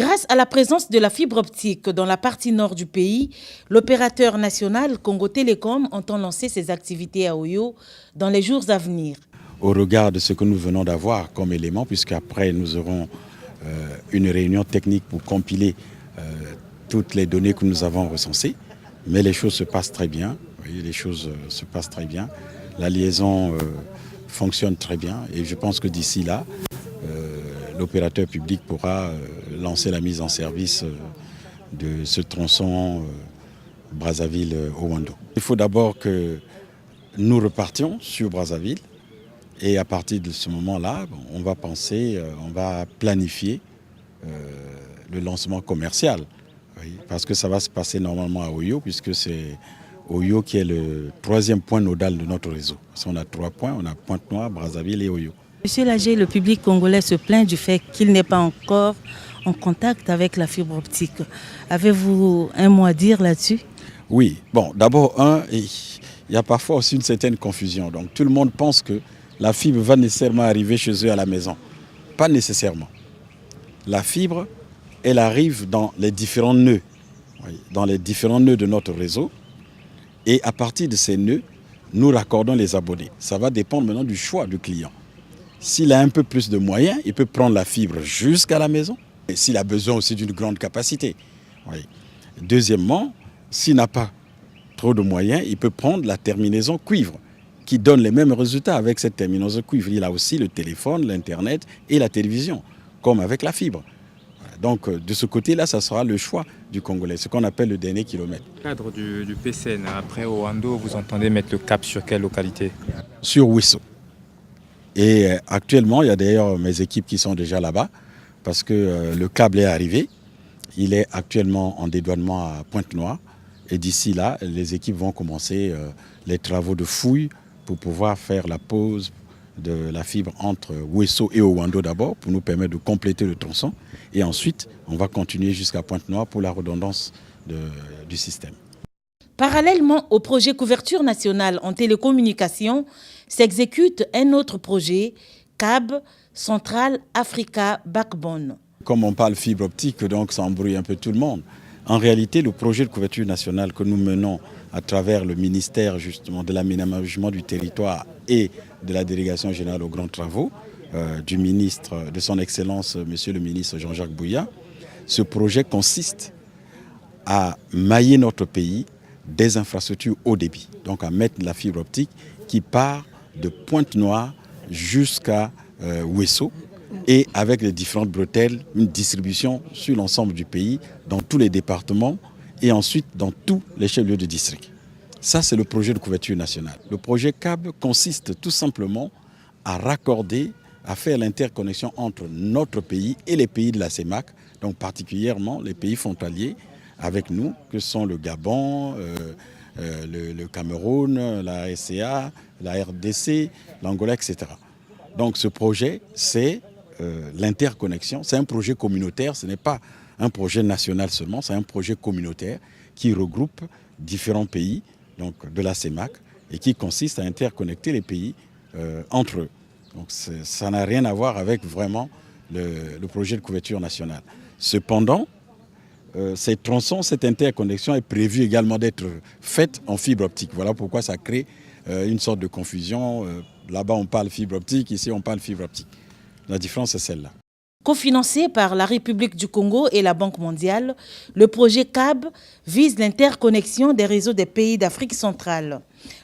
Grâce à la présence de la fibre optique dans la partie nord du pays, l'opérateur national Congo Télécom entend lancer ses activités à Oyo dans les jours à venir. Au regard de ce que nous venons d'avoir comme élément, puisqu'après nous aurons une réunion technique pour compiler toutes les données que nous avons recensées, mais les choses se passent très bien. Vous voyez, les choses se passent très bien. La liaison fonctionne très bien et je pense que d'ici là, l'opérateur public pourra lancer la mise en service de ce tronçon Brazzaville-Owando. Il faut d'abord que nous repartions sur Brazzaville et à partir de ce moment-là, on va penser, on va planifier le lancement commercial. Oui, parce que ça va se passer normalement à Oyo, puisque c'est Oyo qui est le troisième point nodal de notre réseau. Parce qu'on a 3 points, on a Pointe-Noire, Brazzaville et Oyo. Monsieur Lager, le public congolais se plaint du fait qu'il n'est pas encore en contact avec la fibre optique. Avez-vous un mot à dire là-dessus? Oui, bon, d'abord, il y a parfois aussi une certaine confusion. Donc tout le monde pense que la fibre va nécessairement arriver chez eux à la maison. Pas nécessairement. La fibre, elle arrive dans les différents nœuds, dans les différents nœuds de notre réseau. Et à partir de ces nœuds, nous raccordons les abonnés. Ça va dépendre maintenant du choix du client. S'il a un peu plus de moyens, il peut prendre la fibre jusqu'à la maison. Et s'il a besoin aussi d'une grande capacité. Oui. Deuxièmement, s'il n'a pas trop de moyens, il peut prendre la terminaison cuivre, qui donne les mêmes résultats avec cette terminaison cuivre. Il a aussi le téléphone, l'Internet et la télévision, comme avec la fibre. Donc de ce côté-là, ça sera le choix du Congolais, ce qu'on appelle le dernier kilomètre. Dans le cadre du PCN, après Owando, vous entendez mettre le cap sur quelle localité? Sur Ouesso. Et actuellement, il y a d'ailleurs mes équipes qui sont déjà là-bas, parce que le câble est arrivé. Il est actuellement en dédouanement à Pointe-Noire. Et d'ici là, les équipes vont commencer les travaux de fouille pour pouvoir faire la pose de la fibre entre Ouesso et Owando d'abord, pour nous permettre de compléter le tronçon. Et ensuite, on va continuer jusqu'à Pointe-Noire pour la redondance du système. Parallèlement au projet couverture nationale en télécommunications, s'exécute un autre projet, CAB, Central Africa Backbone. Comme on parle fibre optique, donc ça embrouille un peu tout le monde. En réalité, le projet de couverture nationale que nous menons à travers le ministère justement de l'aménagement du territoire et de la délégation générale aux grands travaux, du ministre, de son Excellence, Monsieur le ministre Jean-Jacques Bouya, ce projet consiste à mailler notre pays des infrastructures haut débit, donc à mettre la fibre optique qui part de Pointe-Noire jusqu'à Ouesso et avec les différentes bretelles, une distribution sur l'ensemble du pays, dans tous les départements et ensuite dans tous les chefs-lieux de district. Ça, c'est le projet de couverture nationale. Le projet CAB consiste tout simplement à raccorder, à faire l'interconnexion entre notre pays et les pays de la CEMAC, donc particulièrement les pays frontaliers avec nous, que sont le Gabon, le Cameroun, la RCA, la RDC, l'Angola, etc. Donc ce projet, c'est l'interconnexion, c'est un projet communautaire, ce n'est pas un projet national seulement, c'est un projet communautaire qui regroupe différents pays donc de la CEMAC et qui consiste à interconnecter les pays entre eux. Donc ça n'a rien à voir avec vraiment le projet de couverture nationale. Cependant, ces tronçons, cette interconnexion est prévue également d'être faite en fibre optique. Voilà pourquoi ça crée une sorte de confusion. Là-bas, on parle fibre optique, ici, on parle fibre optique. La différence, c'est celle-là. Cofinancé par la République du Congo et la Banque mondiale, le projet CAB vise l'interconnexion des réseaux des pays d'Afrique centrale.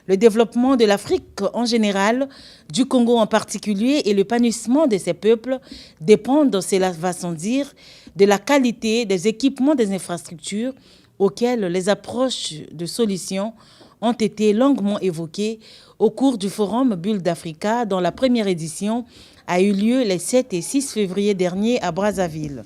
Le développement de l'Afrique en général, du Congo en particulier, et l'épanouissement de ces peuples dépendent, cela va sans dire, de la qualité des équipements des infrastructures auxquelles les approches de solutions ont été longuement évoquées au cours du forum Bulle d'Africa, dont la première édition a eu lieu les 7 et 6 février dernier à Brazzaville.